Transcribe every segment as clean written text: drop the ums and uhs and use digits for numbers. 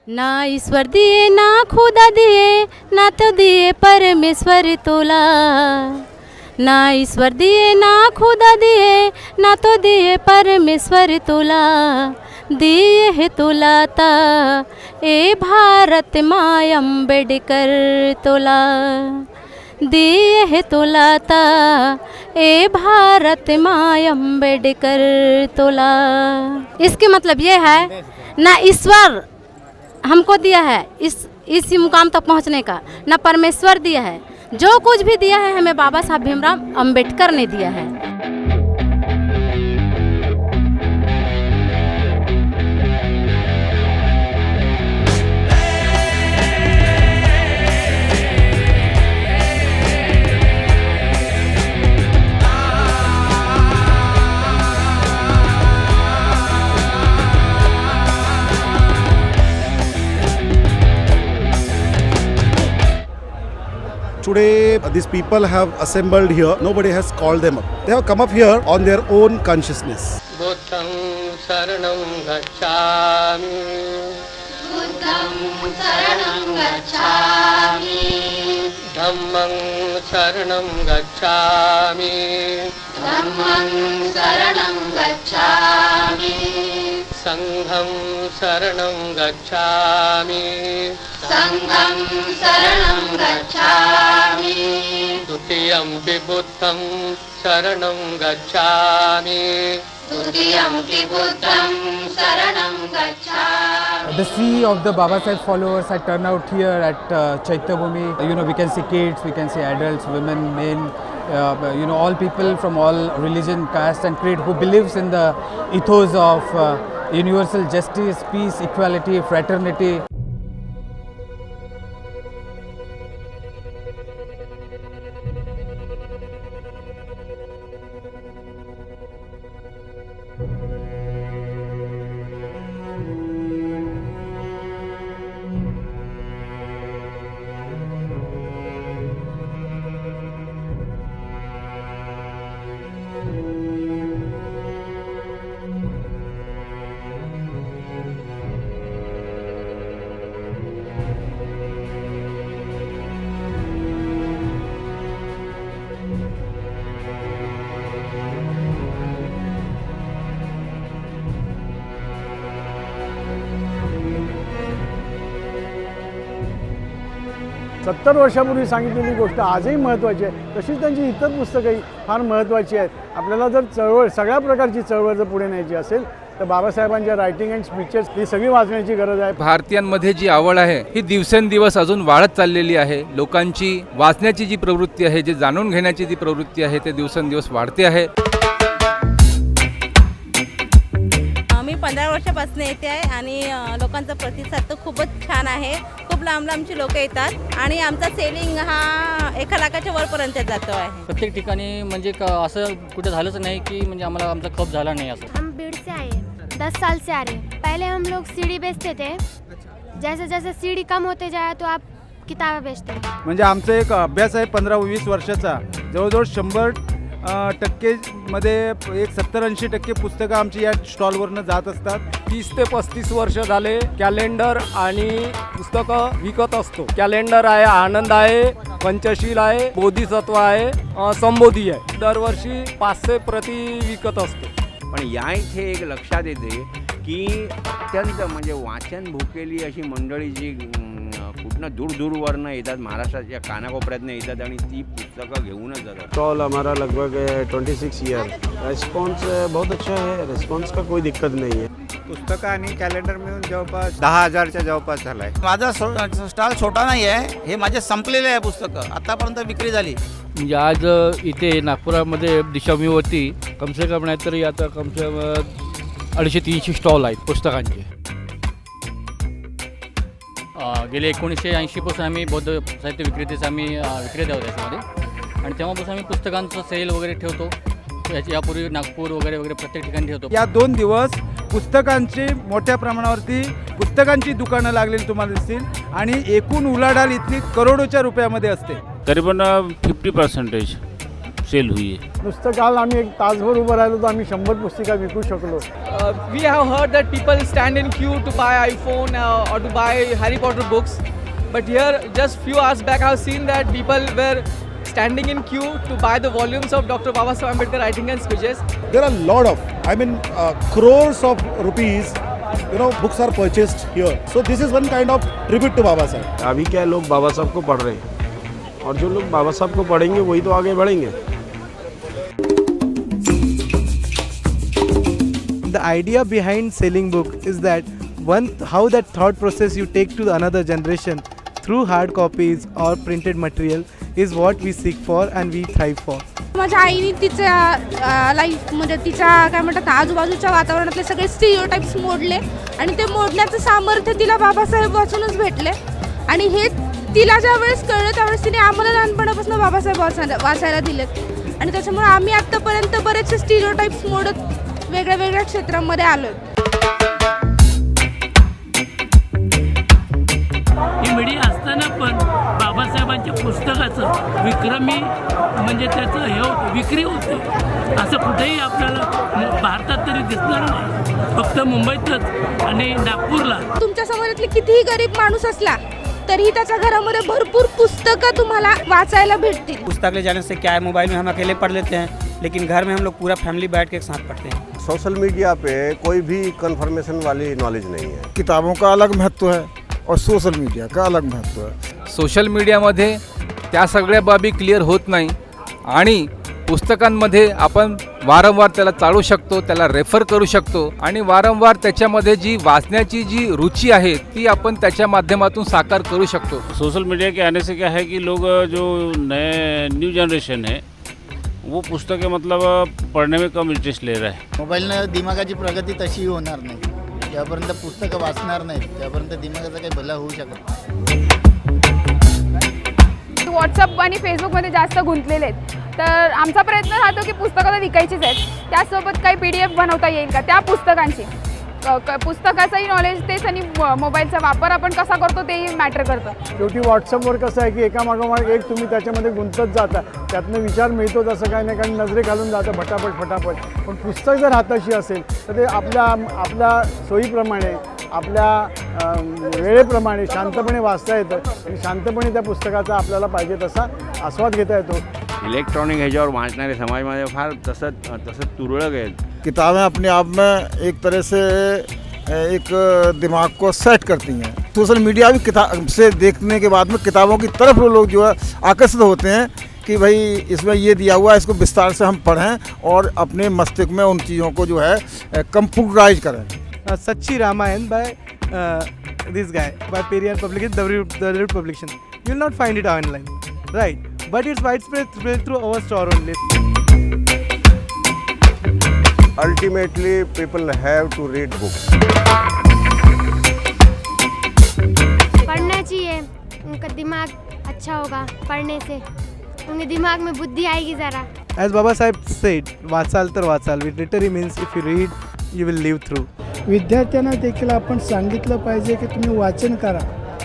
ना ईश्वर दिए ना खुदा दिए, ना तो दिए परमेश्वर तोला। ना ईश्वर दिए ना खुदा दिए, ना तो दिए परमेश्वर तोला। दिए है तोलाता ए भारत माँ अम्बेडकर तोला। दिए है तोलाता ए भारत माँ अम्बेडकर तोला। इसके मतलब ये है ना ईश्वर हमको दिया है इस मुकाम तक पहुंचने का, ना परमेश्वर दिया है। जो कुछ भी दिया है हमें बाबा साहब भीमराव अंबेडकर ने दिया है। Today, these people have assembled here. Nobody has called them up. They have come up here on their own consciousness. बुद्धं शरणं गच्छामि बुद्धं शरणं गच्छामि धम्मं शरणं गच्छामि धम्मं शरणं गच्छामि संघं शरणं गच्छामि संघं शरणं गच्छामि द्वितीयंपि बुद्धं शरणं गच्छामि द्वितीयंपि बुद्धं शरणं गच्छामि। The sea of the Baba Saheb followers had turned out here at Chaitya Bhumi. We can see kids, we can see adults, women, men, all people from all religion, caste and creed who believes in the ethos of universal justice, peace, equality, fraternity. सत्तर वर्षापूर्वी सांगितलेली गोष्ट आजही महत्त्वाची आहे, तशीच त्यांची इतर पुस्तकंही फार महत्त्वाची आहेत. आपल्याला जर चळवळ सगळ्या प्रकारची चळवळ जर पुढे न्यायची असेल तर बाबासाहेबांच्या रायटिंग अँड स्पीचेस ही सगळी वाचण्याची गरज आहे. भारतीयांमध्ये जी आवड आहे ही दिवसेंदिवस अजून वाढत चाललेली आहे. लोकांची वाचण्याची जी प्रवृत्ती आहे, जे जाणून घेण्याची जी प्रवृत्ती आहे ते दिवसेंदिवस वाढते आहे. मी 15 वर्षापासून येते आहे आणि लोकांचा प्रतिसाद तर खूपच छान आहे. खूप लांब लांबची लोक येतात आणि आमचा सेलिंग हा 1 लाखाच्या वरपर्यंत जातो आहे. प्रत्येक ठिकाणी म्हणजे असं कुठे झालंच नाही की म्हणजे आम्हाला आमचा खप झाला नाही असं. हम बीड़ से आए 10 साल से आ रहे हैं. पहले हम लोग सीडी बेचते थे, जैसे जैसे सीडी कम होते जाए तो आप किताबें बेचते हैं. म्हणजे आमचा एक अभ्यास आहे 15-20 वर्षाचा. जवळजवळ 100% मध्ये एक 70-80% पुस्तकं आमची या स्टॉलवरनं जात असतात. 30 ते 35 वर्ष झाले कॅलेंडर आणि पुस्तकं विकत असतो. कॅलेंडर आहे, आनंद आहे, पंचशील आहे, बोधिसत्व आहे, संबोधी आहे. दरवर्षी 500 प्रती विकत असतो. पण या इथे एक लक्षात येते की अत्यंत म्हणजे वाचन भुकेली अशी मंडळी जी कुठनं दूरवरनं येतात, महाराष्ट्राच्या कानाकोपऱ्यातनं येतात आणि ती पुस्तकं घेऊनच जातात. स्टॉल हमारा लगभग 26 ईयर. रिस्पॉन्स बहुत अच्छा है. रिस्पॉन्स का कोई दिक्कत नहीं है. पुस्तकं आणि कॅलेंडर मिळून जवळपास 10,000च्या जवळपास झाला आहे. माझा स्टॉल छोटा नाही आहे, हे माझे संपलेले आहे पुस्तकं, आतापर्यंत विक्री झाली. म्हणजे आज इथे नागपुरामध्ये दिशाभूमीवरती कमसे कम नाही तरी आता कमसे 250-300 स्टॉल आहेत पुस्तकांचे. गेले 1980 पासून आम्ही बौद्ध साहित्य विक्रेतेच आम्ही विक्रेते आहोत त्याच्यामध्ये आणि तेव्हापासून आम्ही पुस्तकांचं सेल वगैरे ठेवतो. यापूर्वी नागपूर वगैरे वगैरे प्रत्येक ठिकाणी ठेवतो. या 2 दिवस पुस्तकांची मोठ्या प्रमाणावरती पुस्तकांची दुकानं लागलेली तुम्हाला दिसतील आणि एकूण उलाढाल इथली करोडोच्या रुपयामध्ये असते. तरी पण 50% सेल हुई है. नुसतं काल आम्ही एक तासभर उभं राहिलो तर आम्ही 100 पुस्तिका विकू शकलो. We have heard that people stand in queue to buy iPhone or to buy Harry Potter books. But here, just few hours back, I have seen that people were standing in queue to buy the volumes of Dr. Babasaheb Ambedkar writing and speeches. There are a lot of, crores of rupees, books are purchased here. So this is one kind of tribute to Baba Saheb. अभी क्या है, लोग बाबा साहब को पढ़ रहे हैं और जो लोग बाबा साहब को पढ़ेंगे वही तो आगे बढ़ेंगे. The idea behind selling book is that how that thought process you take to another generation through hard copies or printed material is what we seek for and we thrive for. माझ्या आईने तिच्या लाईफमध्ये तिच्या काय म्हणतात आजूबाजूच्या वातावरणातले सगळे stereotypes मोडले आणि ते मोडण्याचं सामर्थ्य तिला बाबासाहेब वाचूनच भेटले. आणि हे तिला ज्या वेळेस कळलं त्यावेळेस तिने आम्हाला लहानपणापासून बाबासाहेब वाचायला दिलेत. आणि त्याच्यामुळे आम्ही आत्तापर्यंत बरेचसे स्टिरियोटाइप्स मोडत वेगळ्या वेगळ्या क्षेत्रांमध्ये आलो. ही मीडिया असताना पण बाबासाहेबांच्या पुस्तकाचं विक्रमी म्हणजे त्याचं हे होतं, विक्री होते. असं कुठेही आपल्याला भारतात तरी दिसणार नाही, फक्त मुंबईतच आणि नागपूरला. तुमच्या समाजातली कितीही गरीब माणूस असला तरीही त्याच्या घरामध्ये भरपूर पुस्तकं तुम्हाला वाचायला भेटतील. पुस्तक ले जाने से क्या है, मोबाइल में हम अकेले पढ़ लेते हैं, लेकिन घर में हम लोग पूरा फैमिली बैठ के एक साथ पढ़ते हैं. सोशल मीडिया पे कोई भी कन्फर्मेशन वाली नॉलेज नहीं है. किताबों का अलग महत्व है और सोशल मीडिया का अलग महत्व है. सोशल मीडियामध्ये त्या सगळ्या बाबी क्लिअर होत नाही आणि पुस्तकांमध्ये आपण वारंवार त्याला चालू शकतो, त्याला रेफर करू शकतो आणि वारंवार त्याच्यामध्ये जी वाचण्याची जी रुची आहे ती आपण त्याच्या माध्यमातून साकार करू शकतो. सोशल मीडिया के आने से क्या है कि लोग जो नए न्यू जनरेशन है वो पुस्तकें मतलब पढ़ने में कम इंटरेस्ट ले रहा है. मोबाईलनं दिमागाची प्रगती तशी होणार नाही. ज्यापर्यंत पुस्तकं वाचणार नाहीत त्यापर्यंत दिमागाचं काही भलं होऊ शकत नाही. व्हॉट्सअप आणि फेसबुकमध्ये जास्त गुंतलेले आहेत तर आमचा प्रयत्न राहतो की पुस्तकं तर विकायचीच आहेत, त्यासोबत काही PDF बनवता येईल का त्या पुस्तकांची. पुस्तकाचंही नॉलेज तेच आणि मोबाईलचा वापर आपण कसा करतो तेही मॅटर करतं. शेवटी व्हॉट्सअपवर कसं आहे की एकामागोमाग एक तुम्ही त्याच्यामध्ये गुंतत जाता, त्यातनं विचार मिळतो तसं काही नाही, कारण नजरे घालून जातं फटाफट. पण पुस्तक जर हाताशी असेल तर ते आपल्या सोयीप्रमाणे आपल्या वेळेप्रमाणे शांतपणे वाचता येतं आणि शांतपणे त्या पुस्तकाचा आपल्याला पाहिजे तसा आस्वाद घेता येतो. इलेक्ट्रॉनिक ह्याच्यावर वाचणारे समाजमध्ये फार तसं तुरळक आहेत. किताबें अपने आप में एक तरह से एक दिमाग को सेट करती हैं. सोशल मीडिया भी किताब से देखने के बाद में किताबों की तरफ लोग जो है आकर्षित होते हैं कि भाई इसमें ये दिया हुआ है, इसको विस्तार से हम पढ़ें और अपने मस्तिष्क में उन चीज़ों को जो है कंप्यूटराइज करें. Sachchi Ramayan by this guy by Periyar Publication, the Root Publication. You will not find it online, right? But it's widespread through our store only. Ultimately, people have to read books. पढ़ना चाहिए, उनका दिमाग अच्छा होगा पढ़ने से, उनके दिमाग में बुद्धि आएगी ज़रा. As Baba Sahib said, वाचाल तर वाचाल. It literally means if you read, you will live through. विद्यार्थ्यांना देखील आपण सांगितलं पाहिजे की तुम्ही वाचन करा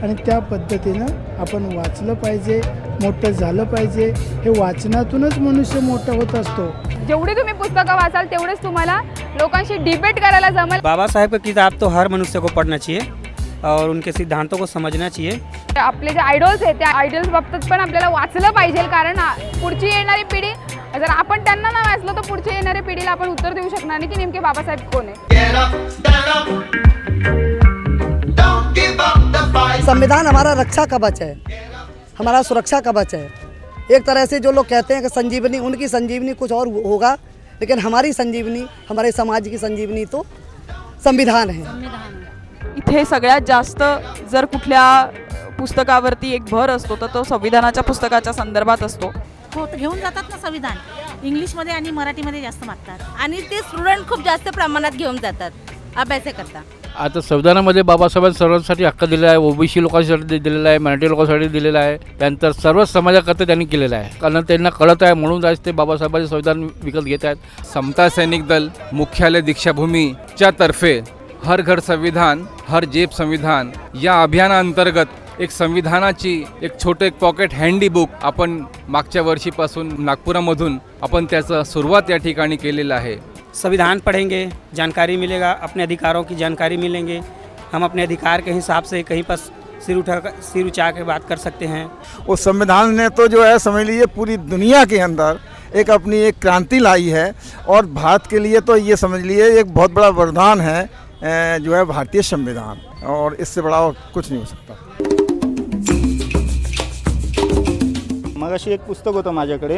आणि त्या पद्धतीनं आपण वाचलं पाहिजे, मोठं झालं पाहिजे. हे वाचनातूनच मनुष्य मोठा होत असतो. जेवढी तुम्ही पुस्तकं वाचाल तेवढेच तुम्हाला लोकांशी डिबेट करायला जमेल. बाबा साहेब की किताब तो हर मनुष्य को पढ़ना चाहिए और उनके सिद्धांतों को समझना चाहिए. आपले जे आयडॉल्स आहेत त्या आयडॉल्स बाबतीत पण आपल्याला वाचलं पाहिजे, कारण पुढची येणारी पिढी जर आपण त्यांना ना वाचलं तर पुढच्या येणाऱ्या पिढीला आपण उत्तर देऊ शकणार नाही की नेमके बाबासाहेब कोण आहे. संविधान हमारा रक्षा कवच है, हमारा सुरक्षा कवच है. एक तरह से जो लोग कहते हैं कि संजीवनी, उनकी संजीवनी कुछ और होगा, लेकिन हमारी संजीवनी, हमारे समाज की संजीवनी तो संविधान है. इथे सगळ्यात जास्त जर कुठल्या पुस्तकावरती एक भर असतो तर तो संविधानाच्या पुस्तकाच्या संदर्भात असतो. घेऊन जातात ना संविधान, इंग्लिशमध्ये आणि मराठीमध्ये जास्त मागतात आणि ते स्टुडंट खूप जास्त प्रमाणात घेऊन जातात अभ्यासाकरता. आता संविधानामध्ये बाबासाहेबांनी सर्वांसाठी हक्क दिलेला आहे, OBC लोकांसाठी दिलेला आहे, मराठी लोकांसाठी दिलेला आहे, त्यानंतर सर्व समाजाकरता त्यांनी केलेलं आहे. कारण त्यांना कळत आहे म्हणून आज ते बाबासाहेबांचे संविधान विकत घेत आहेत. समता सैनिक दल मुख्यालय दीक्षाभूमीच्या तर्फे हर घर संविधान हर जेब संविधान या अभियानाअंतर्गत एक संविधानाची एक छोटे एक पॉकेट हँडी बुक आपण मागच्या वर्षीपासून नागपुरामधून आपण त्याचं सुरुवात या ठिकाणी केलेलं आहे. संविधान पढ़ेंगे, जानकारी मिलेगा, अपने अधिकारों की जानकारी मिलेंगे, हम अपने अधिकार के हिसाब से कहीं पर सिर उठा के बात कर सकते हैं. उस संविधान ने तो जो है समझ लीजिए पूरी दुनिया के अंदर एक अपनी एक क्रांति लाई है और भारत के लिए तो ये समझ लिए एक बहुत बड़ा वरदान है जो है भारतीय संविधान, और इससे बड़ा और कुछ नहीं हो सकता. मगाशी एक पुस्तक होतं माझ्याकडे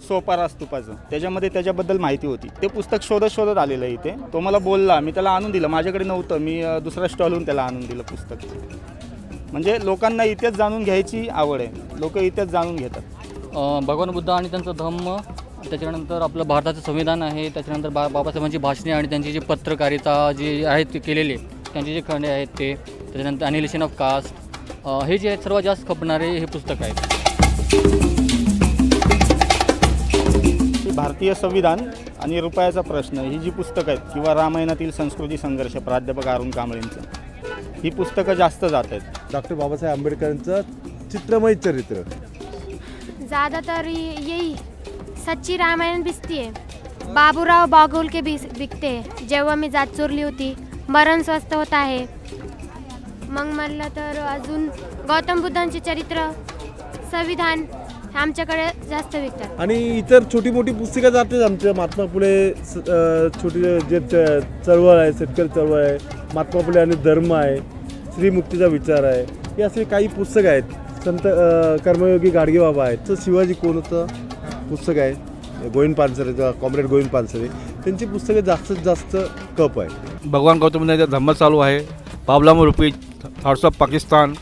सोपारा स्तूपाचं, त्याच्यामध्ये त्याच्याबद्दल माहिती होती. ते पुस्तक शोधत आलेलं आहे इथे. तो मला बोलला, मी त्याला आणून दिलं. माझ्याकडे नव्हतं, मी दुसऱ्या स्टॉलहून त्याला आणून दिलं पुस्तक. म्हणजे लोकांना इतिहास जाणून घ्यायची आवड आहे, लोक इतिहास जाणून घेतात. भगवान बुद्ध आणि त्यांचा धम्म, त्याच्यानंतर आपलं भारताचं संविधान आहे, त्याच्यानंतर बाबासाहेबांची भाषणे आणि त्यांची जी पत्रकारिता जी आहेत ते केलेली, त्यांचे जे खंडे आहेत ते, त्याच्यानंतर ॲनिलेशन ऑफ कास्ट, हे जे आहेत सर्वात जास्त खपणारे हे पुस्तक आहे. भारतीय संविधान आणि रुपयाचा प्रश्न ही जी पुस्तकं आहेत, किंवा रामायणातील संस्कृती संघर्ष प्राध्यापक अरुण कांबळेंचं, ही पुस्तकं जास्त जात आहेत. डॉक्टर बाबासाहेब आंबेडकरांचं चित्रमय चरित्र, ज़्यादातर यही सच्ची रामायण बिकती है. बाबूराव बागोल के भी बिकते हैं. जेव्हा मी जात चोरली होती, मरण स्वस्थ होत आहे. मग म्हणलं तर अजून गौतम बुद्धांचे चरित्र, संविधान आमच्याकडे जास्त विकतात. आणि इतर छोटी मोठी पुस्तकं जातेच आमच्या. महात्मा फुले छोटी जे चळवळ आहे, शेतकरी चळवळ आहे, महात्मा फुले आणि धर्म आहे, श्रीमुक्तीचा विचार आहे, हे असे काही पुस्तकं आहेत. संत कर्मयोगी गाडगे बाबा आहेत, तर शिवाजी कोण होतं पुस्तक आहे, गोविंद पानसरे, कॉम्रेड गोविंद पानसरे, त्यांची पुस्तकं जास्तीत जास्त कप आहे. भगवान गौतम बुद्धांचा धम्म चालू आहे, पावलाम रुपी, थॉट्स ऑफ पाकिस्तान,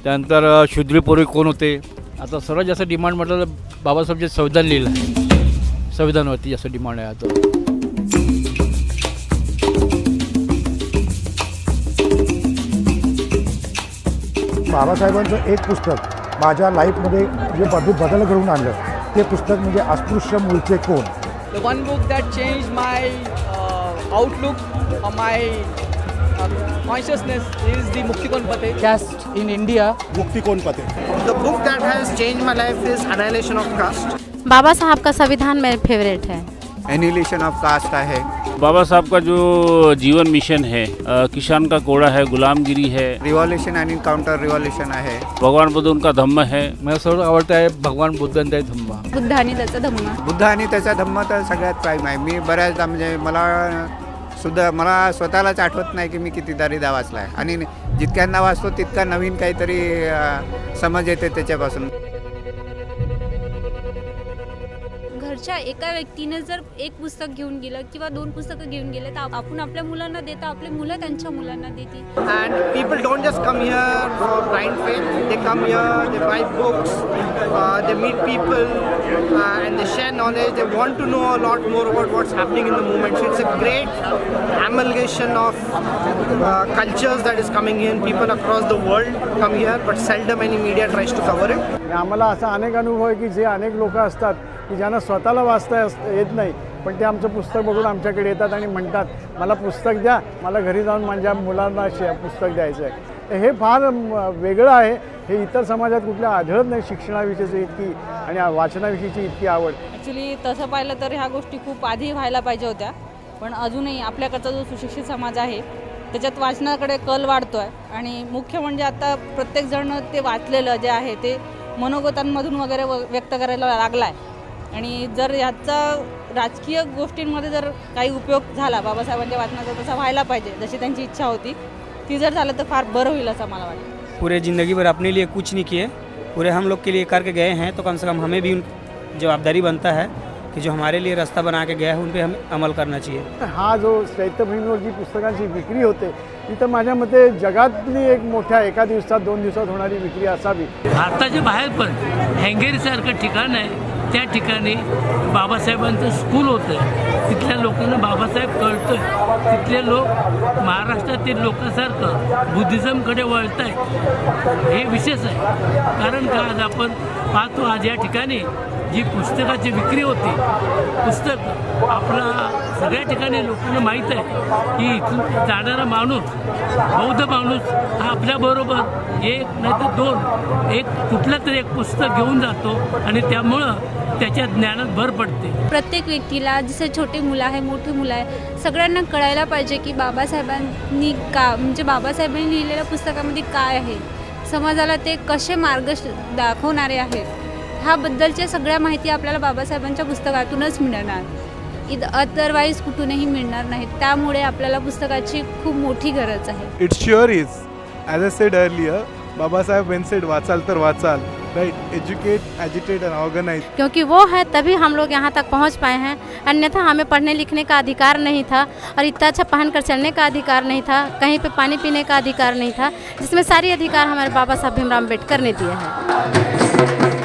त्यानंतर शूद्रीपूर्वी कोण होते. आता सर्वात जास्त डिमांड म्हटलं तर बाबासाहेब जे संविधान लिहिलं आहे, संविधानावरती जास्त डिमांड आहे आता. बाबासाहेबांचं एक पुस्तक माझ्या लाईफमध्ये जे बदल घडवून आणलं ते पुस्तक म्हणजे अस्पृश्य मूळचे कोण. The one book that changed my outlook or my consciousness is the Mukti Kon Pate. Caste in India. Mukti Kon Pate. The book that has changed my life is Annihilation of Caste. बाबा साहब का संविधान मेरे favourite है. Annihilation of Caste है. बाबा साहब का जो जीवन mission है, किसान का कोड़ा है, गुलामगिरी है, रिवॉल्यूशन आणि काउंटर रिवॉल्यूशन आहे. भगवान बुद्ध उनका धम्म है. मला सर्वात आवडतं आहे भगवान बुद्धांचा धम्म. बुद्ध आणि त्याचा धम्म. बुद्ध आणि त्याचा धम्म तर सगळ्यात प्राईम आहे. मी बऱ्याचदा म्हणजे मला स्वतःलाच आठवत नाही की मी कितीदा वाचला आहे, आणि जितक्यांदा वाचतो तितका नवीन काहीतरी समज येते त्याच्यापासून. घरच्या एका व्यक्तीने जर एक पुस्तक घेऊन गेलं किंवा 2 पुस्तकं घेऊन गेले तर आपण आपल्या मुलांना देता, आपले मुलं त्यांच्या मुलांना देतील. And people don't just come here for blind faith. They come here, they buy books, they meet people, and they share knowledge. They want to know a lot more about what's happening in the movement. So it's a great amalgamation of cultures that is coming in. People across the world come here, but seldom any media tries to cover it. आम्हाला असा अनेक अनुभव आहे की जे अनेक लोक असतात की ज्यांना स्वतःला वाचता येत नाही, पण ते आमचं पुस्तक बघून आमच्याकडे येतात आणि म्हणतात मला पुस्तक द्या, मला घरी जाऊन माझ्या मुलांना पुस्तक द्यायचं आहे. हे फार वेगळं आहे. हे इतर समाजात कुठल्या आढळत नाही. शिक्षणाविषयीची इतकी आणि वाचनाविषयीची इतकी आवड. ॲक्च्युली तसं पाहिलं तर ह्या गोष्टी खूप आधी व्हायला पाहिजे होत्या, पण अजूनही आपल्याकडचा जो सुशिक्षित समाज आहे त्याच्यात वाचनाकडे कल वाढतो आहे. आणि मुख्य म्हणजे आता प्रत्येकजण ते वाचलेलं जे आहे ते मनोगतांमधून वगैरे व्यक्त करायला लागला आहे. आणि जर ह्याचा राजकीय गोष्टींमध्ये जर काही उपयोग झाला बाबासाहेबांच्या वाचनाचा, तसा व्हायला पाहिजे जशी त्यांची इच्छा होती, ती जर झालं तर फार बरं होईल असं मला वाटतं. पूरे ज़िंदगी भर अपने लिए कुछ नहीं किए, पूरे हम लोग के लिए करके गए हैं, तो कम से कम हमें भी जवाबदारी बनता है की जो हमारे लिए रास्ता बना के गया है उन पे हमें अमल करना चाहिए. हा जो चैत्यभूमीवर जी पुस्तकांची विक्री होते ती तर माझ्या मते जगातली एक मोठ्या एका दिवसात 2 दिवसात होणारी विक्री असावी. भारताच्या बाहेर पण हँगेरीसारखं ठिकाण आहे, त्या ठिकाणी बाबासाहेबांचं स्कूल होतं. तिथल्या लोकांना बाबासाहेब कळतं. तिथले लोक महाराष्ट्रातील लोकांसारखं बुद्धिझमकडे वळत आहेत. हे विशेष आहे. कारण का आज आपण पाहतो आज या ठिकाणी जी पुस्तकाची विक्री होते, पुस्तक आपला सगळ्या ठिकाणी लोकांना माहीत आहे की इथून जाणारा माणूस, बौद्ध माणूस हा आपल्याबरोबर एक नाही तर दोन एक कुठलं तरी एक पुस्तक घेऊन जातो आणि त्यामुळं त्याच्या ज्ञानात भर पडते. प्रत्येक व्यक्तीला, जसे छोटे मुलं आहे, मोठी मुलं आहे, सगळ्यांना कळायला पाहिजे की बाबासाहेबांनी म्हणजे बाबासाहेबांनी लिहिलेल्या पुस्तकामध्ये काय आहे, समाजाला ते कसे मार्ग दाखवणारे आहेत, ह्याबद्दलच्या सगळ्या माहिती आपल्याला बाबासाहेबांच्या पुस्तकातूनच मिळणार, अदरवाईज कुठूनही मिळणार नाहीत. त्यामुळे आपल्याला पुस्तकाची खूप मोठी गरज आहे. It sure is. As I said earlier, Baba Saheb when said वाचाल तर वाचाल, right? Educate, agitate and organize. क्योंकि वो है तभी हम लोग यहाँ तक पहुँच पाए हैं, अन्यथा हमें पढ़ने लिखने का अधिकार नहीं था और इतना अच्छा पहनकर चलने का अधिकार नहीं था, कहीं पे पानी पीने का अधिकार नहीं था, जिसमें सारी अधिकार हमारे बाबा साहब भीमराव अम्बेडकर ने दिए हैं.